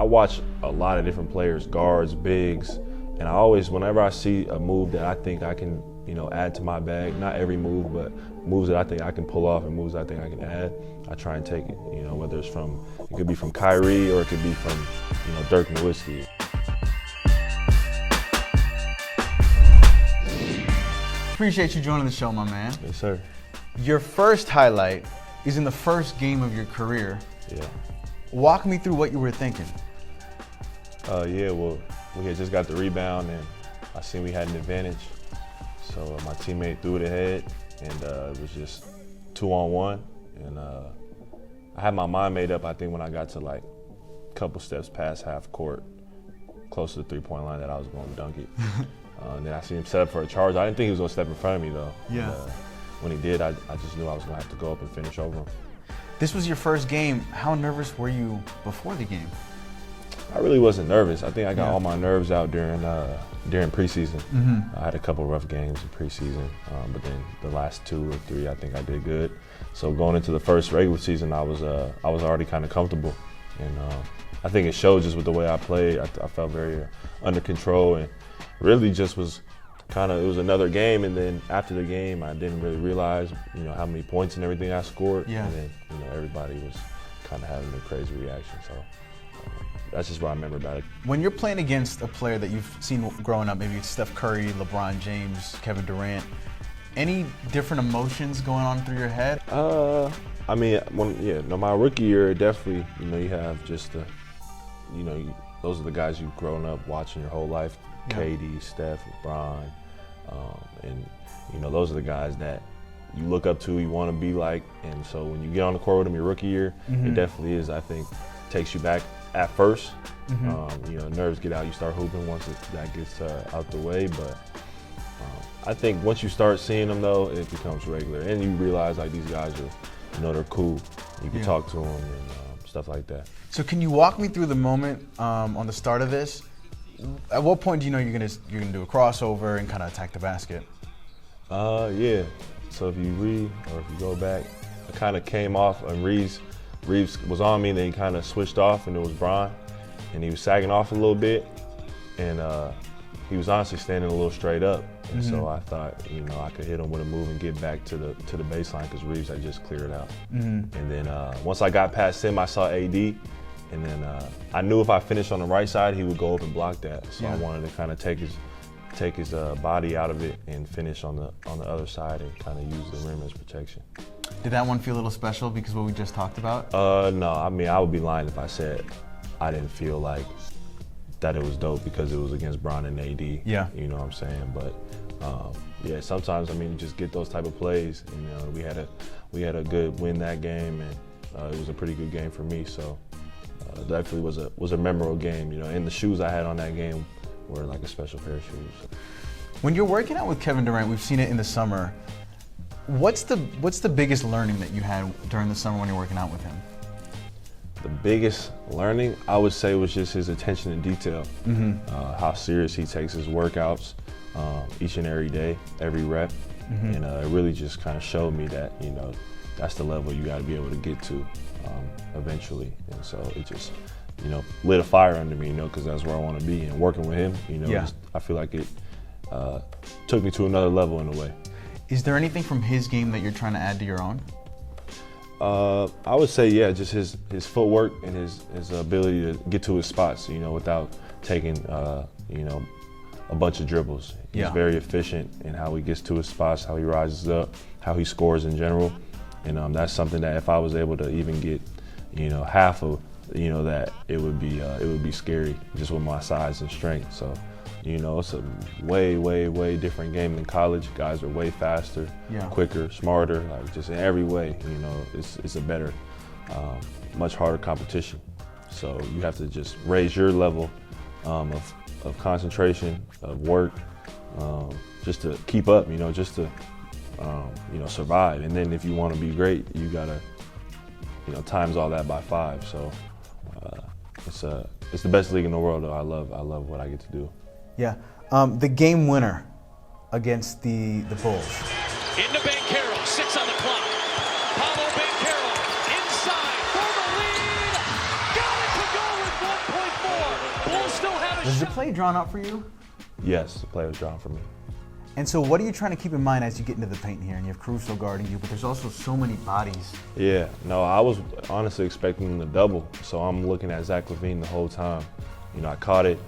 watch a lot of different players, guards, bigs, and I always, whenever I see a move that I think I can, add to my bag, not every move, but moves that I think I can pull off and moves I think I can add, I try and take it, whether it's from, it could be from Kyrie or it could be from, Dirk Nowitzki. Appreciate you joining the show, my man. Yes, sir. Your first highlight is in the first game of your career. Yeah. Walk me through what you were thinking. Yeah, well, we had just got the rebound and I seen we had an advantage. So my teammate threw it ahead and it was just 2-on-1. And I had my mind made up, I think, when I got to like a couple steps past half court, close to the three-point line, that I was going to dunk it. And then I seen him set up for a charge. I didn't think he was going to step in front of me, though. Yeah. And, when he did, I just knew I was going to have to go up and finish over him. This was your first game. How nervous were you before the game? I really wasn't nervous. I think I got all my nerves out during preseason. Mm-hmm. I had a couple rough games in preseason, but then the last 2 or 3, I think I did good. So going into the first regular season, I was already kind of comfortable, and I think it showed just with the way I played. I felt very under control, and really just was kind of, it was another game. And then after the game, I didn't really realize, how many points and everything I scored. Yeah. And then, everybody was kind of having a crazy reaction. So. That's just what I remember about it. When you're playing against a player that you've seen growing up, maybe it's Steph Curry, LeBron James, Kevin Durant, any different emotions going on through your head? I mean, my rookie year, definitely, you have just the, those are the guys you've grown up watching your whole life. Yeah. KD, Steph, LeBron, and those are the guys that you look up to, you want to be like. And so when you get on the court with them your rookie year, mm-hmm. it definitely is, I think, takes you back at first. Mm-hmm. Nerves get out, you start hooping once that gets out the way. But I think once you start seeing them, though, it becomes regular. And you realize, like, these guys are, they're cool. You can talk to them and stuff like that. So can you walk me through the moment on the start of this? At what point do you know you're gonna do a crossover and kind of attack the basket? Yeah. So if you read, or if you go back, I kind of came off, and Reeves was on me, and then he kind of switched off, and it was Bron, and he was sagging off a little bit, and he was honestly standing a little straight up, and mm-hmm. so I thought, I could hit him with a move and get back to the baseline, because Reeves had just cleared out. Mm-hmm. And then once I got past him, I saw AD, and then I knew if I finished on the right side, he would go up and block that. So I wanted to kind of take his body out of it and finish on the other side and kind of use the rim as protection. Did that one feel a little special because of what we just talked about? No, I mean, I would be lying if I said I didn't feel like that it was dope because it was against Bron and AD. Yeah. You know what I'm saying? But sometimes, I mean, you just get those type of plays. And, we had a good win that game, and it was a pretty good game for me. So definitely was a memorable game. And the shoes I had on that game were like a special pair of shoes. When you're working out with Kevin Durant, we've seen it in the summer. What's the biggest learning that you had during the summer when you're working out with him? The biggest learning, I would say, was just his attention to detail. Mm-hmm. How serious he takes his workouts each and every day, every rep. Mm-hmm. And it really just kind of showed me that, that's the level you got to be able to get to eventually. And so it just, lit a fire under me, because that's where I want to be. And working with him, I feel like it took me to another level in a way. Is there anything from his game that you're trying to add to your own? I would say, just his footwork and his ability to get to his spots, without taking, a bunch of dribbles. He's very efficient in how he gets to his spots, how he rises up, how he scores in general. And that's something that if I was able to even get, half of, that, it would be scary just with my size and strength. So, it's a way, way, way different game than college. Guys are way faster, quicker, smarter, like just in every way. It's a better, much harder competition. So you have to just raise your level of concentration, of work, just to keep up. Just to survive. And then if you want to be great, you gotta, times all that by 5. So it's the best league in the world. Though I love what I get to do. Yeah, the game winner against the Bulls. Into Banchero, 6 on the clock. Paulo Banchero inside for the lead. Got it to go with Bulls still have a Was the shot. play drawn up for you? Yes, the play was drawn for me. And so what are you trying to keep in mind as you get into the paint here? And you have Caruso guarding you, but there's also so many bodies. Yeah, no, I was honestly expecting him to double, so I'm looking at Zach LaVine the whole time. You know, I caught it,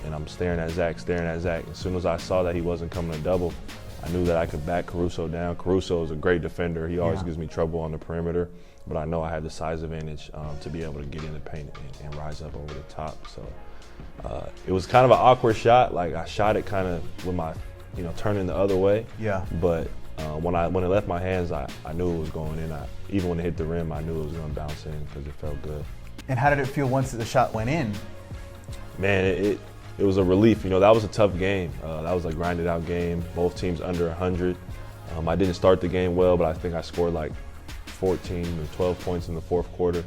and I'm staring at Zach. As soon as I saw that he wasn't coming to double, I knew that I could back Caruso down. Caruso is a great defender. He always gives me trouble on the perimeter, but I know I had the size advantage to be able to get in the paint and rise up over the top. So it was kind of an awkward shot. Like, I shot it kind of with my, turning the other way. Yeah. But when it left my hands, I knew it was going in. Even when it hit the rim, I knew it was going to bounce in because it felt good. And how did it feel once the shot went in? Man, it was a relief. That was a tough game. That was a grinded out game. Both teams under 100. I didn't start the game well, but I think I scored like 14 or 12 points in the fourth quarter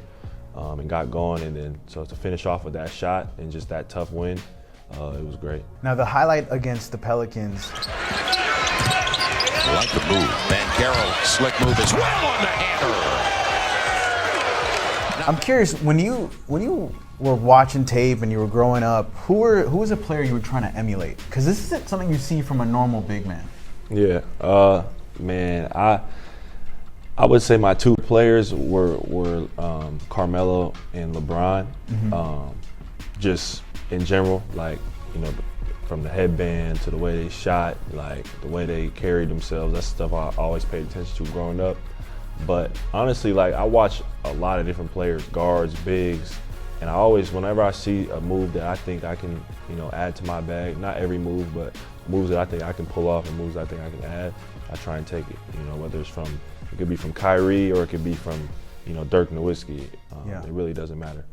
and got going. And then so to finish off with that shot and just that tough win, it was great. Now the highlight against the Pelicans. I like the move. Banchero, slick move as well on the hammer. I'm curious, when you were watching tape and you were growing up, who was a player you were trying to emulate? Because this isn't something you see from a normal big man. Yeah, man, I would say my two players were Carmelo and LeBron. Just in general, like, from the headband to the way they shot, like the way they carried themselves, that's stuff I always paid attention to growing up. But honestly, like, I watch a lot of different players, guards, bigs, and I always, whenever I see a move that I think I can, add to my bag, not every move, but moves that I think I can pull off and moves I think I can add, I try and take it. Whether it could be from Kyrie or it could be from, Dirk Nowitzki. It really doesn't matter.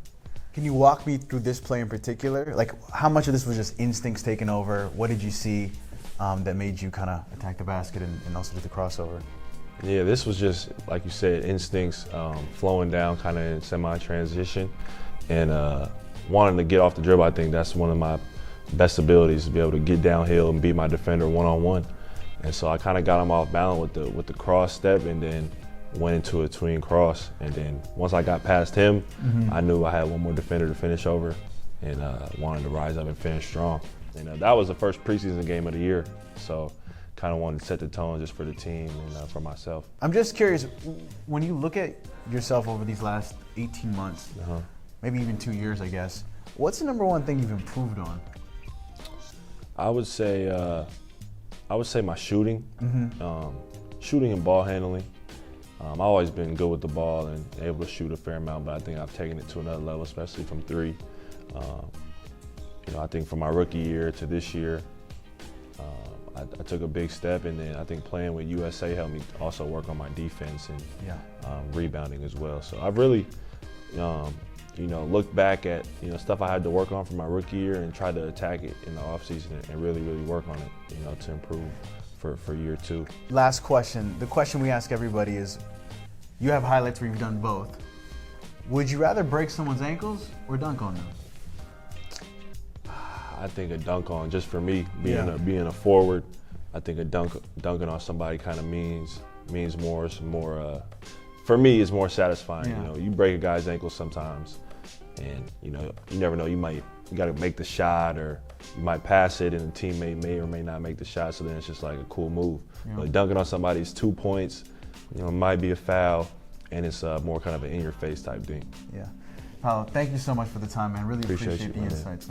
Can you walk me through this play in particular? Like, how much of this was just instincts taking over? What did you see that made you kind of attack the basket and also do the crossover? Yeah, this was just, like you said, instincts flowing down kind of in semi-transition and wanting to get off the dribble. I think that's one of my best abilities, to be able to get downhill and beat my defender one-on-one. And so I kind of got him off balance with the cross step and then went into a tween cross. And then once I got past him, I knew I had one more defender to finish over and wanted to rise up and finish strong. And that was the first preseason game of the year. So kind of wanted to set the tone just for the team and for myself. I'm just curious, when you look at yourself over these last 18 months, maybe even 2 years, I guess, what's the number one thing you've improved on? I would say my shooting, shooting and ball handling. I've always been good with the ball and able to shoot a fair amount, but I think I've taken it to another level, especially from three. I think from my rookie year to this year, I took a big step, and then I think playing with USA helped me also work on my defense and rebounding as well. So I've really, looked back at stuff I had to work on from my rookie year and tried to attack it in the offseason and really, really work on it, to improve for year two. Last question. The question we ask everybody is, you have highlights where you've done both. Would you rather break someone's ankles or dunk on them? I think a dunk on, just for me, being a forward, I think dunking on somebody kind of means more. It's more, for me, it's more satisfying. You break a guy's ankle sometimes, and you never know. You got to make the shot, or you might pass it, and the teammate may or may not make the shot. So then it's just like a cool move. But dunking on somebody's 2 points, might be a foul, and it's more kind of an in-your-face type thing. Yeah. Paolo, thank you so much for the time, man. Really appreciate the insights, man.